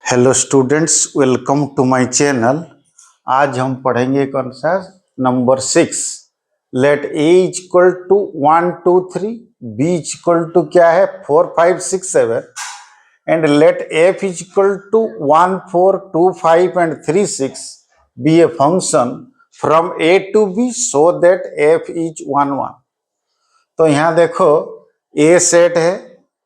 Hello students, welcome to my channel. आज हम पढ़ेंगे कौन सा number 6। Let A equal to 1 2 3, B equal to क्या है 4 5 6 7 and let F equal to 1 4 2 5 and 3 6 be A function from A to B so that F is 1 1। तो यहाँ देखो, ए सेट है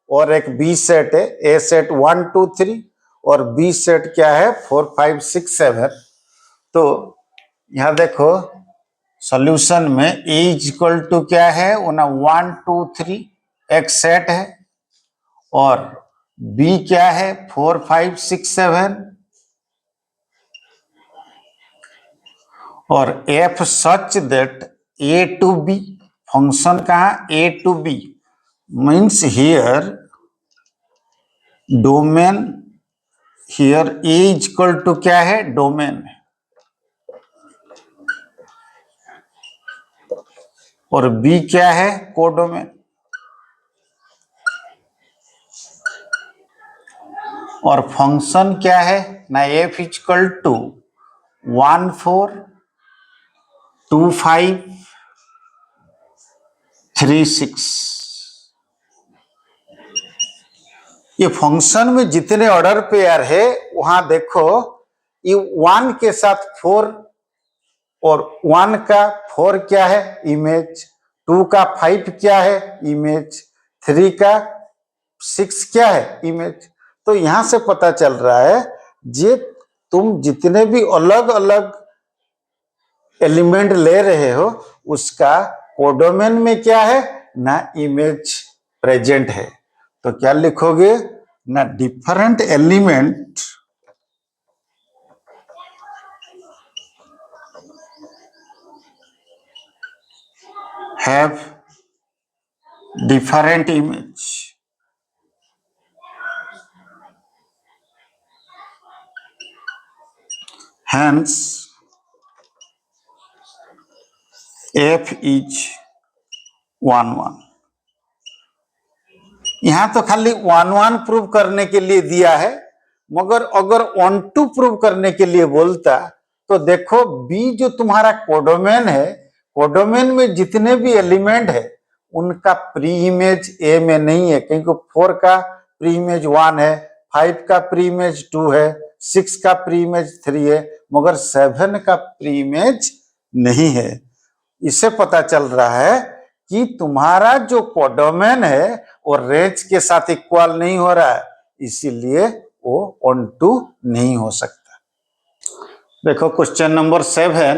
और एक बी सेट है। ए सेट 1 2 3 और बी सेट क्या है 4 5 6 7। तो यहाँ देखो सॉल्यूशन में ए इक्वल टू क्या है 1 2 3 एक सेट है और बी क्या है 4 5 6 7 और F such that A to B function कहाँ A to B means here domain here A equal to क्या है डोमेन और बी क्या है कोडोमेन और फंक्शन क्या है ना एफ इक्वल टू 1 4 2 5 3 6। ये फंक्शन में जितने ऑर्डर पेयर है वहां देखो ये 1 के साथ 4 और 1 का 4 क्या है इमेज, 2 का 5 क्या है इमेज, 3 का 6 क्या है इमेज। तो यहां से पता चल रहा है जे तुम जितने भी अलग अलग एलिमेंट ले रहे हो उसका कोडोमेन में क्या है ना इमेज प्रेजेंट है। तो क्या लिखोगे ना different element have different image. Hence, f is 1 1। यहां तो खाली 1 1 प्रूव करने के लिए दिया है, मगर अगर 1 2 प्रूव करने के लिए बोलता तो देखो बी जो तुम्हारा कोडोमेन है, कोडोमेन में जितने भी एलिमेंट है उनका प्री इमेज ए में नहीं है, क्योंकि 4 का प्री इमेज 1 है, 5 का प्री इमेज 2 है, 6 का प्री इमेज 3 है, मगर 7 का प्री इमेज नहीं है। इससे पता चल रहा है कि तुम्हारा जो कोडोमेन है वो रेंज के साथ इक्वल नहीं हो रहा है, इसीलिए वो 1 2 नहीं हो सकता। देखो question number 7,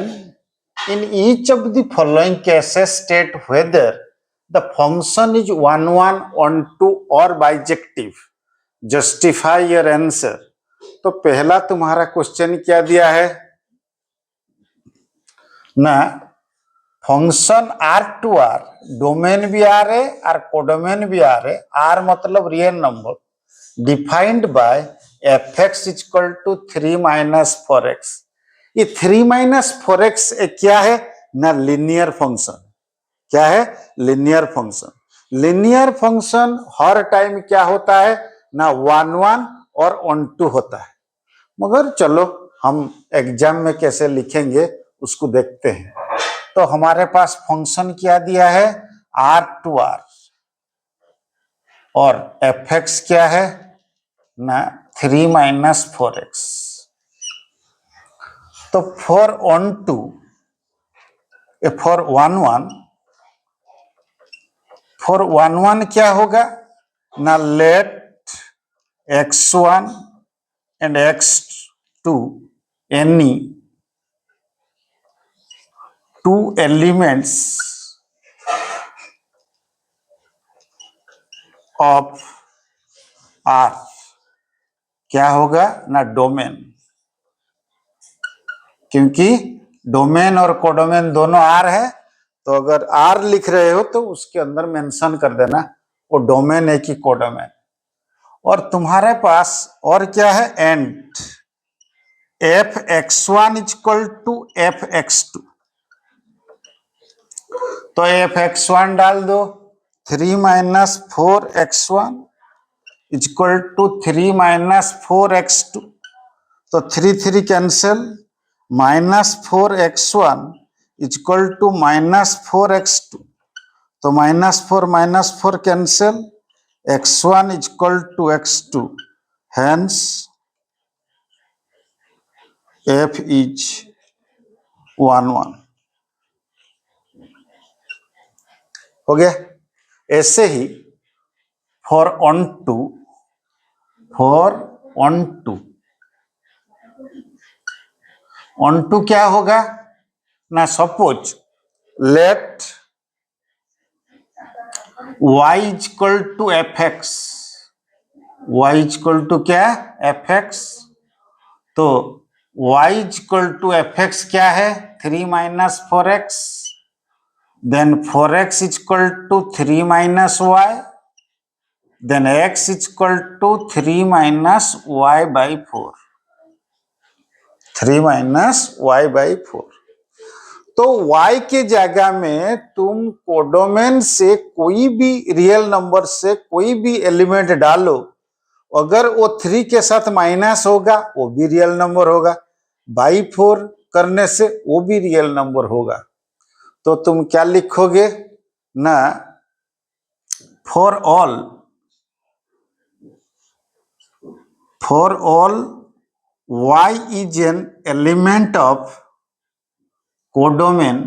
in each of the following cases state whether the function is 1 1 1 2 और बाइजेक्टिव, जस्टिफाई योर आंसर। तो पहला तुम्हारा क्वेश्चन क्या दिया है ना function R to R, domain भी आर है और कोडोमेन भी आर है। आर मतलब real number, defined by F X equal to 3 minus 4x। ये 3 माइनस 4x क्या है ना लिनियर फंक्शन। क्या है लिनियर फंक्शन। लिनियर फंक्शन हर टाइम क्या होता है ना 1 1 और 1 2 होता है, मगर चलो हम एग्जाम में कैसे लिखेंगे उसको देखते हैं। तो हमारे पास फंक्शन क्या दिया है आर टू आर और एफ एक्स क्या है ना 3 माइनस 4x। तो फॉर 1 2 फॉर 1 1 फॉर 1 1 क्या होगा ना let x1 and x2 any 2 elements of R क्या होगा ना डोमेन, क्योंकि डोमेन और कोडोमेन दोनों आर है। तो अगर आर लिख रहे हो तो उसके अंदर मेंशन कर देना वो डोमेन है कि कोडोमेन। और तुम्हारे पास और क्या है and F x1 equal to F x2। तो एफ x1 डाल दो 3 minus 4x1 equal to 3 minus 4x2 तो 3 cancel, -4x1 equal to -4x2, तो -4 cancel, x1 equal to x2, hence f is 1 1। हो गया। ऐसे ही फॉर ऑन टू क्या होगा ना, suppose let y equal to fx, y equal to क्या, fx, तो y इक्वल टू fx क्या है, 3 - 4x, then 4x equal to 3 - y, then x equal to 3 - y/4, 3 - y/4। तो y के जगह में तुम कोडोमेन से कोई भी रियल नंबर से कोई भी एलिमेंट डालो, अगर वो 3 के साथ माइनस होगा वो भी रियल नंबर होगा, बाई 4 करने से वो भी रियल नंबर होगा। तो तुम क्या लिखोगे ना, for all y is an element of codomain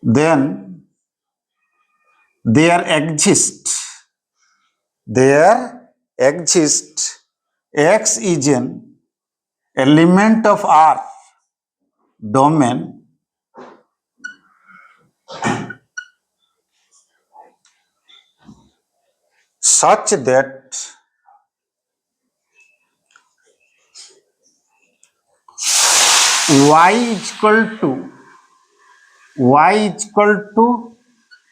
then there exists x is an element of R domain such that y equal to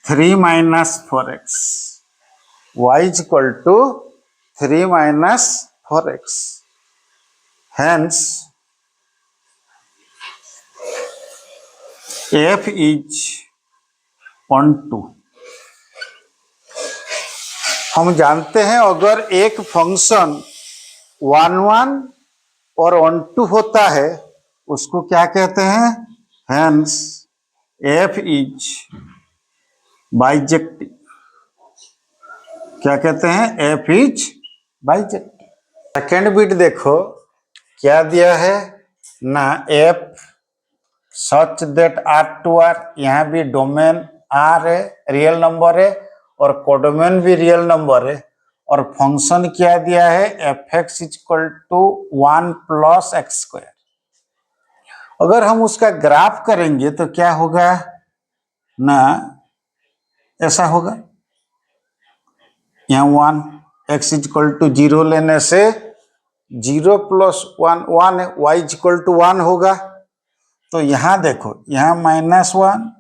3 - 4x, y equal to 3 - 4x, hence f is on 2। हम जानते हैं अगर एक function 1 1 और 1 2 होता है उसको क्या कहते हैं, हेंस f इज बाइजेक्टिव। क्या कहते हैं, f is bijective. Second bit देखो क्या दिया है ना, f सच दैट R2R, यहाँ भी डोमेन R है, रियल नंबर है, और कोडोमेन भी रियल नंबर है, और फंक्शन क्या दिया है, fx इक्वल टू 1 + x²। अगर हम उसका ग्राफ करेंगे तो क्या होगा ना, ऐसा होगा, यहाँ 1, x इक्वल टू 0 लेने से 0 + 1 1 है, y इक्वल टू 1 होगा। तो यहाँ देखो, यहाँ -1,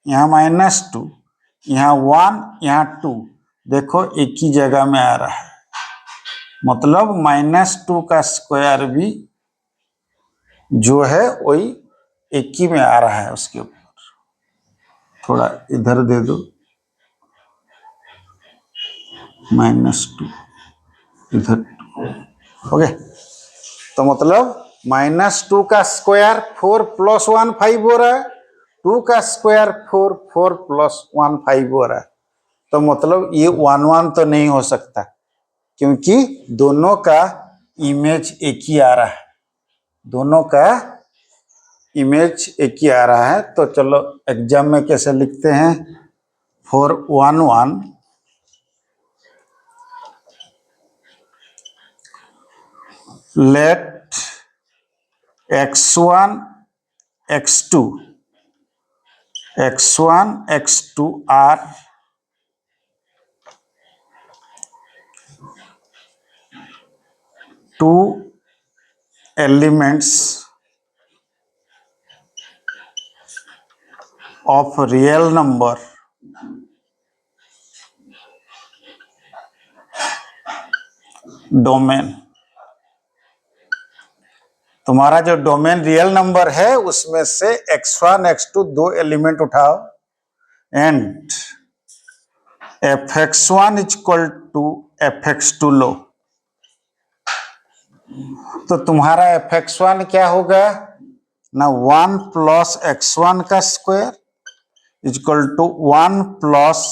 यहाँ -2, यहाँ 1, यहाँ 2, देखो एक ही जगह में आ रहा है, मतलब -2 का स्क्वायर भी जो है वही एक ही में आ रहा है। उसके ऊपर थोड़ा इधर दे दो, -2 इधर, ओके। तो मतलब -2 का स्क्वायर 4 + 1 5 हो रहा है, 2 का स्क्वायर 4 4 + 1 5 हो रहा है। तो मतलब ये 1 1 तो नहीं हो सकता, क्योंकि दोनों का इमेज एक ही आ रहा है, दोनों का इमेज एक ही आ रहा है। तो चलो एग्जाम में कैसे लिखते हैं, for 1 1 let x1 x2 are two elements of real number domain. तुम्हारा जो डोमेन रियल नंबर है उसमें से x1 x2 दो एलिमेंट उठाओ, and fx1 equal to fx2 लो, तो तुम्हारा fx1 क्या होगा ना 1 प्लस x1 का square equal to 1 plus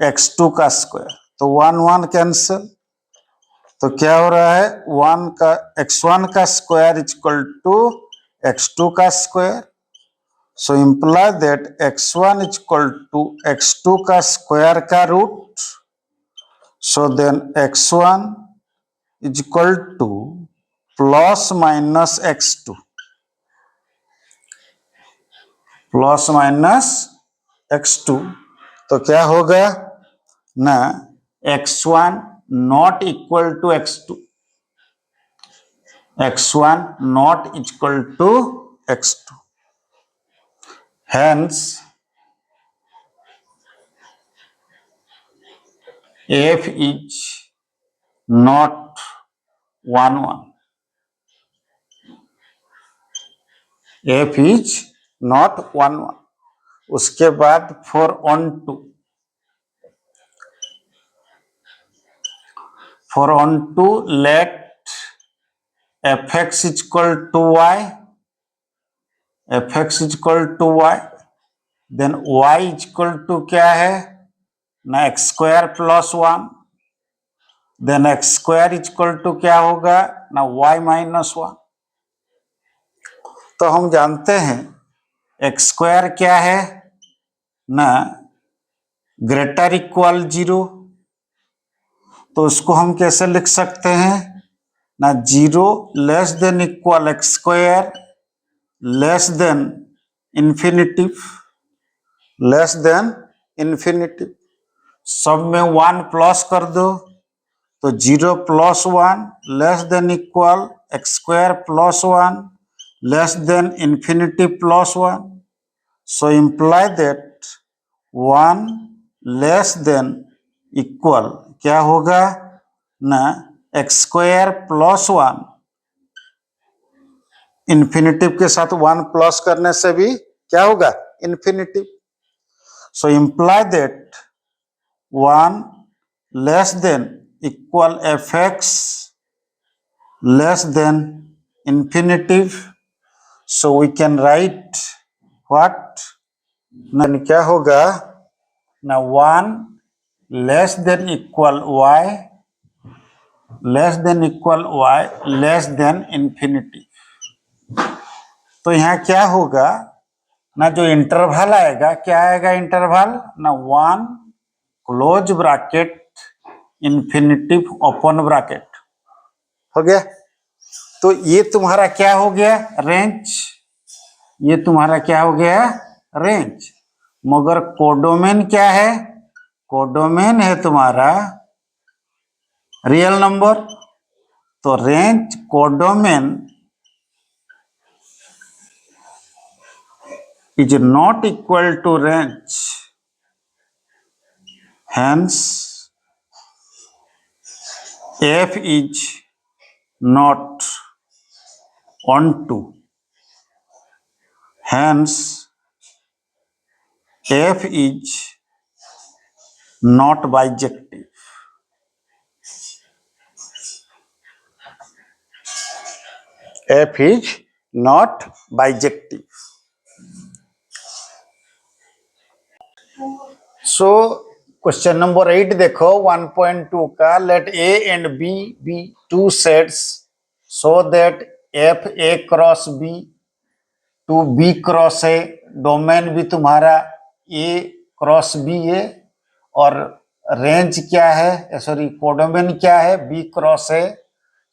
x2 का स्क्वायर, तो 1 1 कैंसिल, तो क्या हो रहा है 1 का x1 का स्क्वायर इक्वल टू x2 का square, so imply that x1 equal to x2 का स्क्वायर का root, so then x1 equal to plus minus x2 plus minus x2, तो क्या होगा ना x1 not equal to x2, x1 not equal to x2, hence f is not 1 1, f is not 1 1। उसके बाद for on 2, for on 2 let fx equal to y, fx equal to y, then y equal to क्या है ना X square plus 1, then X square equal to क्या होगा ना y minus 1। तो हम जानते हैं एक्स स्क्वायर क्या है ना ग्रेटर इक्वल 0, तो उसको हम कैसे लिख सकते हैं ना 0 less than equal x square less than infinitive, less than infinitive, सब में 1 प्लस कर दो, तो 0 plus 1 less than equal x square plus 1 less than infinity plus 1, so imply that 1 less than equal क्या होगा ना एक्स स्क्वायर प्लस 1, इंफिनिटिव के साथ 1 प्लस करने से भी क्या होगा infinitive, so imply that 1 less than equal F X less than infinitive, so we can write what ना क्या होगा ना 1 less than equal y less than equal y less than infinity. तो यहाँ क्या होगा ना जो इंटरवल आएगा क्या आएगा इंटरवल ना 1 close bracket infinitive open bracket हो गया। तो ये तुम्हारा क्या हो गया रेंज, ये तुम्हारा क्या हो गया रेंज, मगर कोडोमेन क्या है, कोडोमेन है तुम्हारा रियल नंबर, तो range codomain is not equal to range, hence f is not onto, hence f is not bijective, f is not bijective। So question number 8 देखो 1.2 का, let A and B be two sets so that F A cross B to B cross A, domain भी तुम्हारा ए cross B है और range क्या है sorry codomain क्या है B cross A,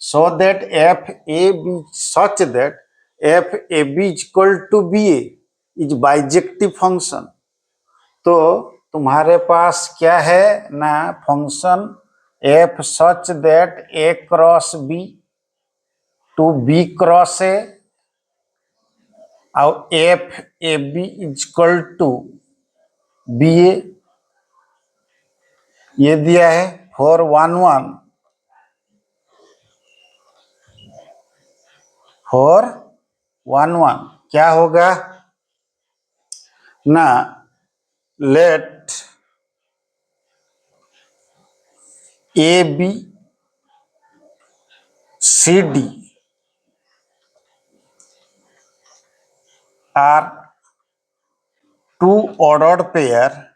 so that F A B such that F A B equal to B A is bijective function. तो तुम्हारे पास क्या है ना function F such that A cross B to B cross A और F A B equal to B A, ये दिया है 4 1 1 4 1 1 क्या होगा ना let A B C D are two ordered pair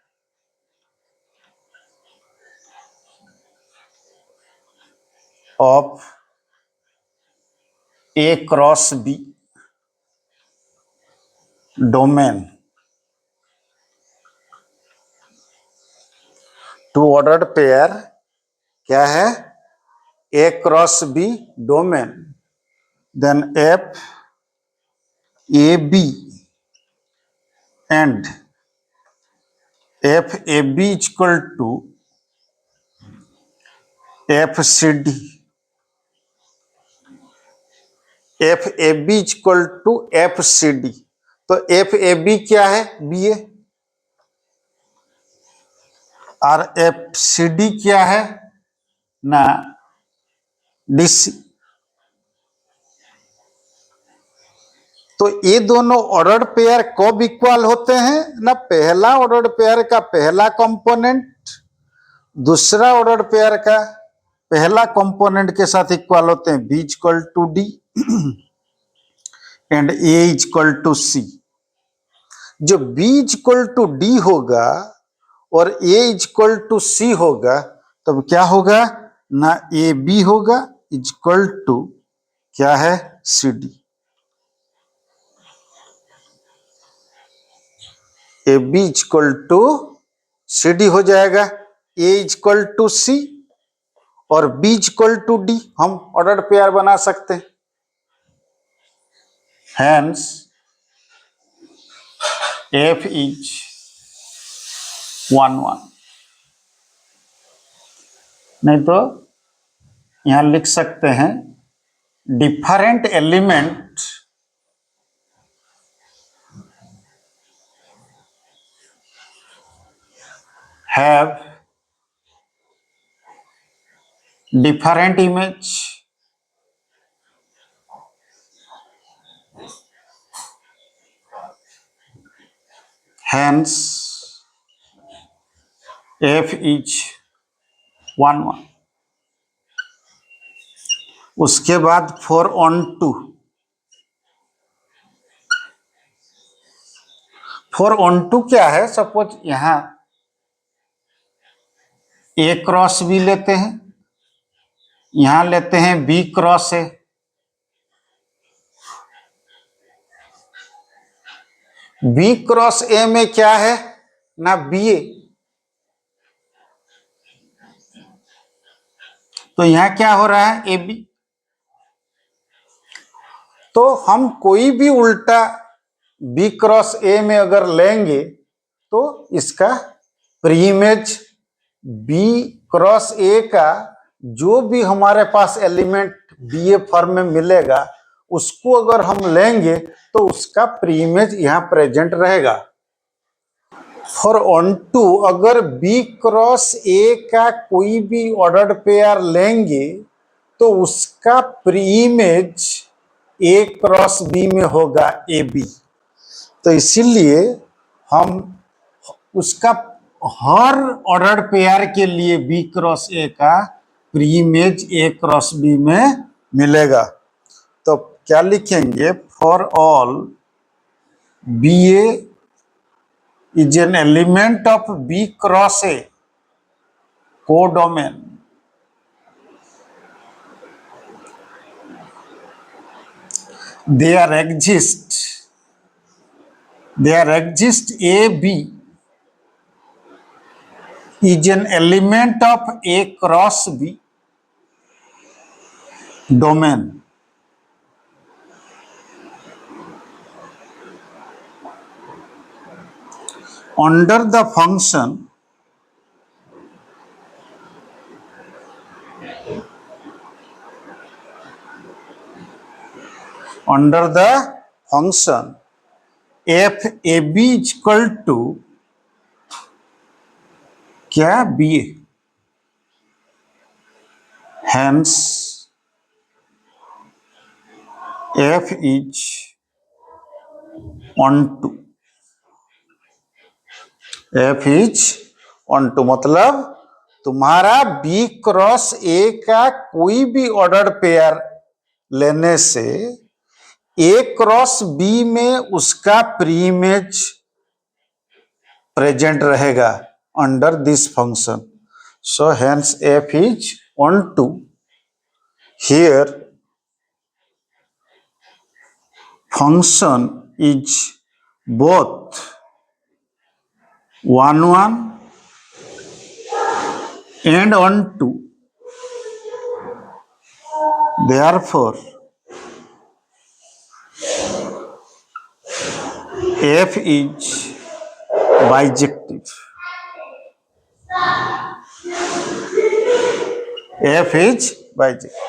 of A cross B domain. Two ordered pair क्या है? A cross B domain. Then F A B and F A B equal to F C D. F A B equal to F C D. तो F A B क्या है? B A. और F C D क्या है? ना D C. तो ये दोनों ऑर्डर्ड पेयर कब इक्वल होते हैं? ना पहला ऑर्डर्ड पेयर का पहला कंपोनेंट दूसरा ऑर्डर्ड पेयर का पहला कंपोनेंट के साथ इक्वल होते हैं. B equal to D and A equal to C. जो बी इक्वल टू डी होगा और ए इक्वल टू सी होगा तब क्या होगा? ना ए बी होगा इक्वल टू क्या है? C D. A B equal to C D हो जाएगा. ए इक्वल टू सी और बी इक्वल टू डी हम ऑर्डर पेयर बना सकते हैं. Hence F is 1 1. नहीं तो यहां लिख सकते हैं different element have different image hence f is 1 1. उसके बाद 4 on 2. 4 on 2 क्या है? सपोज यहां ए क्रॉस बी लेते हैं, यहां लेते हैं B cross A. B cross A में क्या है? ना बी ए. तो यहां क्या हो रहा है? A B. तो हम कोई भी उल्टा बी क्रॉस ए में अगर लेंगे तो इसका प्रीइमेज बी क्रॉस ए का जो भी हमारे पास एलिमेंट बी ए फॉर्म में मिलेगा उसको अगर हम लेंगे तो उसका प्रीइमेज यहां प्रेजेंट रहेगा. फॉर ऑन टू अगर बी क्रॉस ए का कोई भी ऑर्डर्ड पेयर लेंगे तो उसका प्रीइमेज ए क्रॉस बी में होगा ए बी. तो इसीलिए हम उसका हर ऑर्डर्ड पेयर के लिए बी क्रॉस ए का प्रीइमेज ए क्रॉस बी में मिलेगा. तो क्या लिखेंगे? For all B A is an element of B cross A codomain. there exist a b is an element of a cross b domain. Under the function f a b equal to क्या? B A. Hence f is onto. F is onto, मतलब तुम्हारा B cross ए का कोई भी order pair लेने से ए cross B में उसका प्री इमेज प्रेजेंट रहेगा under this function. So hence F is onto. Here function is both 1 and on 2. Therefore, f is bijective. F is bijective.